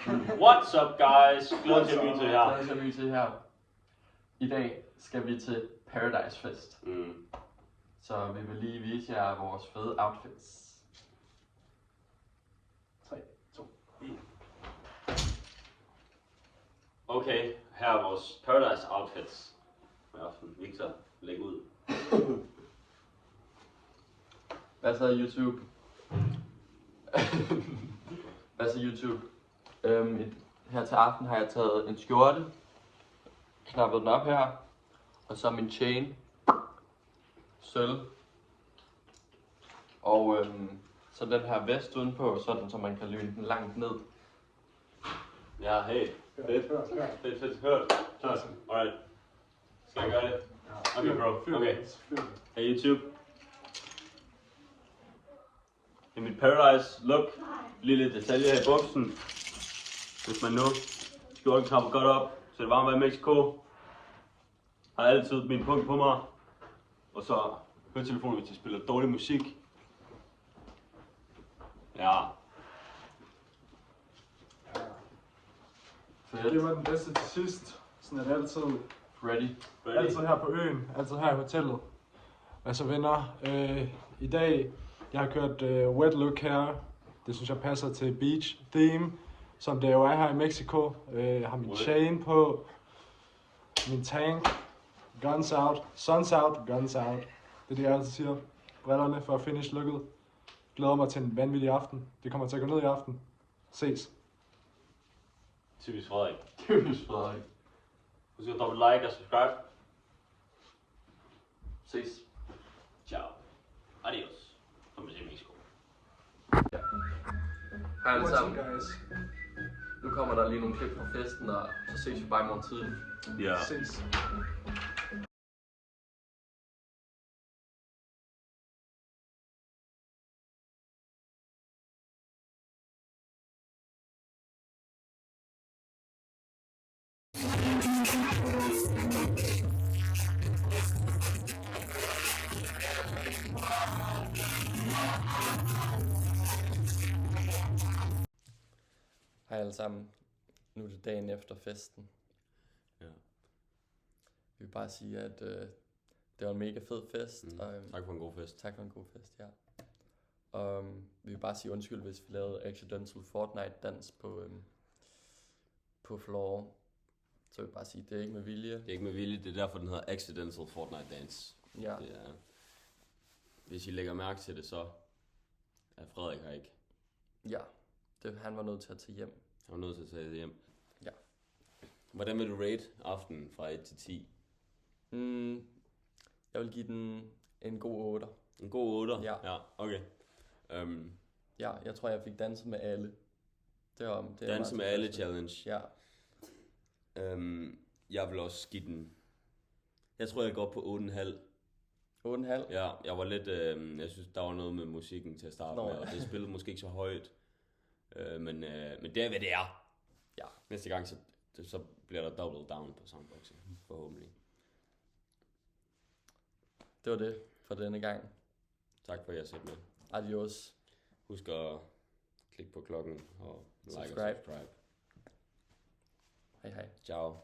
What's up, guys? Glæder til at møde her. Glæder til at møde her. I dag skal vi til Paradise Fest. Så vi vil lige vise jer vores fede outfits. 3, 2, 1. Okay, her er vores Paradise outfits. Med aften. Victor, læg ud. Hvad så YouTube? Hvad så YouTube? Her til aften har jeg taget en skjorte, knappet den op her, og så min chain, sølv, og så den her vest udenpå, sådan så man kan lyne den langt ned. Ja, hey. Fedt. Fedt. Hørt. Alright. Skal jeg gøre det? Okay, bro. Okay. Hey, YouTube. Det er mit Paradise look. Lille detalje her i buksen. Hvis man nu skjorten knapper godt op, så det varmt vejr i Mexico. Har altid min punkt på mig. Og så høretelefoner, hvis de spiller dårlig musik. Ja. Fedt. Det var den bedste til sidst. Sådan er det altid. Ready. Altid her på øen, altid her i hotellet. Altså venner, i dag, jeg har kørt wet look her. Det synes jeg passer til beach theme, som det jo er her i Mexico. Jeg har min chain på, min tank, guns out, suns out, guns out. Det er det, jeg altid siger. Brillerne for at finish looket. Glæder mig til en vanvittig aften. Det kommer til at gå ned i aften. Ses. Typisk Frederik. Typisk Frederik. Husk at dobbelt like og subscribe. Ses. Ciao. Adios. Kom til Mexico. Hej alle What's up, sammen. guys? Nu kommer der lige nogle klip fra festen, og så ses vi bare i morgen tidlig. Ja. Ses. Hej alle sammen. Nu er det dagen efter festen. Ja. Vi vil bare sige, at det var en mega fed fest. Og, Tak for en god fest. tak for en god fest, ja. Og vi vil bare sige undskyld, hvis vi lavede accidental Fortnite-dans på floor. Så vil jeg bare sige, det er ikke med vilje. Det er ikke med vilje, det er derfor den hedder Accidental Fortnite Dance. Ja. Det er, hvis I lægger mærke til det, så er Frederik her ikke. Ja, han var nødt til at tage hjem. Han var nødt til at tage det hjem. Ja. Hvordan vil du rate aftenen fra 1 til 10? Jeg vil give den en god 8. En god 8? Ja. Ja, okay. Ja, jeg tror, jeg fik danset med alle. Det Danse med alle challenge. Ja. Jeg vil også give den... Jeg tror, jeg går på 8,5. 8,5? Ja, jeg var lidt... jeg synes, der var noget med musikken til at starte med, og det spillede måske ikke så højt. Men det er, hvad det er. Ja. Næste gang, så bliver der double down på soundboxen, forhåbentlig. Det var det for denne gang. Tak for, at jeg set med. Adios. Husk at klikke på klokken og like og Subscribe. subscribe. Hej hej. Ciao.